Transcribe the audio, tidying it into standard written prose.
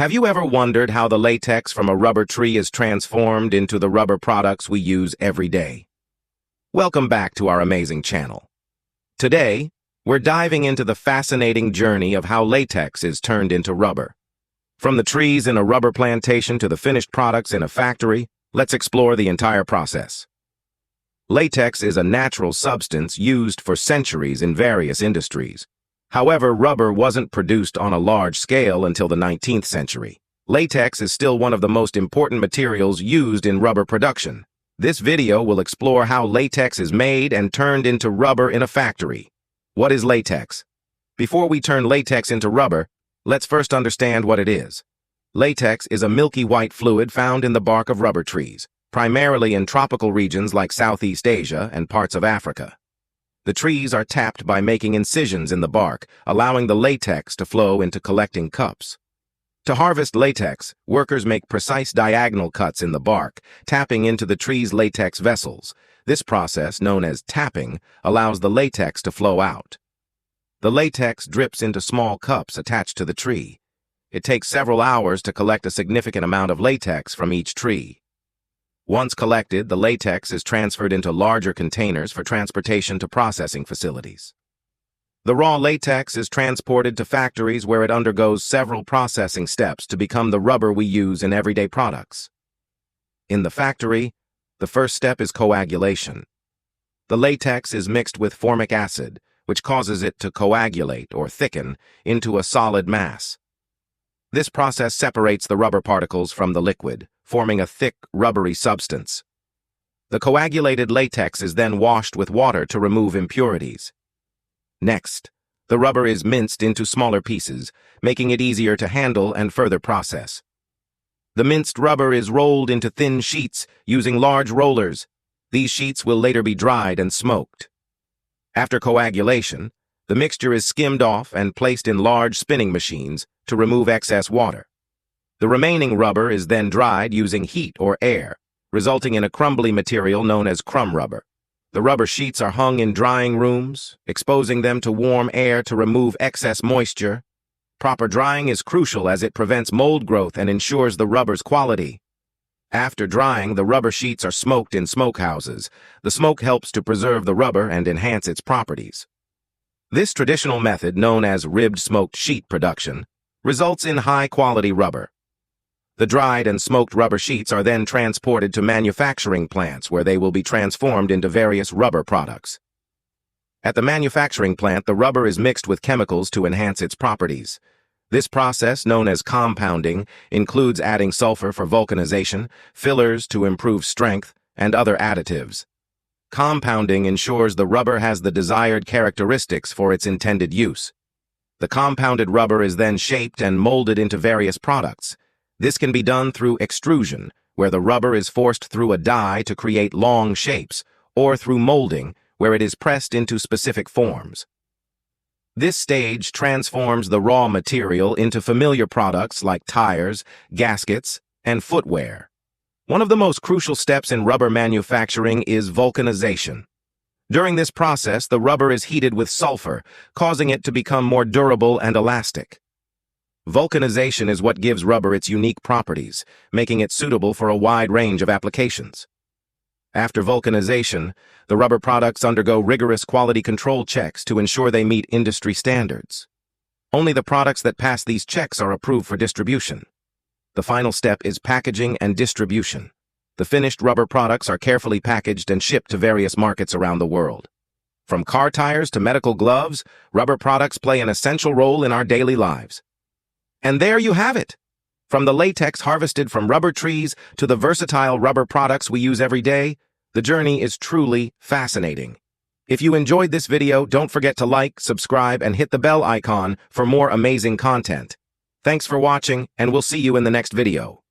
Have you ever wondered how the latex from a rubber tree is transformed into the rubber products we use every day? Welcome back to our amazing channel. Today, we're diving into the fascinating journey of how latex is turned into rubber. From the trees in a rubber plantation to the finished products in a factory, let's explore the entire process. Latex is a natural substance used for centuries in various industries. However, rubber wasn't produced on a large scale until the 19th century. Latex is still one of the most important materials used in rubber production. This video will explore how latex is made and turned into rubber in a factory. What is latex? Before we turn latex into rubber, let's first understand what it is. Latex is a milky white fluid found in the bark of rubber trees, primarily in tropical regions like Southeast Asia and parts of Africa. The trees are tapped by making incisions in the bark, allowing the latex to flow into collecting cups. To harvest latex, workers make precise diagonal cuts in the bark, tapping into the tree's latex vessels. This process, known as tapping, allows the latex to flow out. The latex drips into small cups attached to the tree. It takes several hours to collect a significant amount of latex from each tree. Once collected, the latex is transferred into larger containers for transportation to processing facilities. The raw latex is transported to factories where it undergoes several processing steps to become the rubber we use in everyday products. In the factory, the first step is coagulation. The latex is mixed with formic acid, which causes it to coagulate or thicken into a solid mass. This process separates the rubber particles from the liquid, forming a thick, rubbery substance. The coagulated latex is then washed with water to remove impurities. Next, the rubber is minced into smaller pieces, making it easier to handle and further process. The minced rubber is rolled into thin sheets using large rollers. These sheets will later be dried and smoked. After coagulation, the mixture is skimmed off and placed in large spinning machines to remove excess water. The remaining rubber is then dried using heat or air, resulting in a crumbly material known as crumb rubber. The rubber sheets are hung in drying rooms, exposing them to warm air to remove excess moisture. Proper drying is crucial as it prevents mold growth and ensures the rubber's quality. After drying, the rubber sheets are smoked in smokehouses. The smoke helps to preserve the rubber and enhance its properties. This traditional method, known as ribbed smoked sheet production, results in high-quality rubber. The dried and smoked rubber sheets are then transported to manufacturing plants where they will be transformed into various rubber products. At the manufacturing plant, the rubber is mixed with chemicals to enhance its properties. This process, known as compounding, includes adding sulfur for vulcanization, fillers to improve strength, and other additives. Compounding ensures the rubber has the desired characteristics for its intended use. The compounded rubber is then shaped and molded into various products. This can be done through extrusion, where the rubber is forced through a die to create long shapes, or through molding, where it is pressed into specific forms. This stage transforms the raw material into familiar products like tires, gaskets, and footwear. One of the most crucial steps in rubber manufacturing is vulcanization. During this process, the rubber is heated with sulfur, causing it to become more durable and elastic. Vulcanization is what gives rubber its unique properties, making it suitable for a wide range of applications. After vulcanization, the rubber products undergo rigorous quality control checks to ensure they meet industry standards. Only the products that pass these checks are approved for distribution. The final step is packaging and distribution. The finished rubber products are carefully packaged and shipped to various markets around the world. From car tires to medical gloves, rubber products play an essential role in our daily lives. And there you have it! From the latex harvested from rubber trees to the versatile rubber products we use every day, the journey is truly fascinating. If you enjoyed this video, don't forget to like, subscribe, and hit the bell icon for more amazing content. Thanks for watching, and we'll see you in the next video.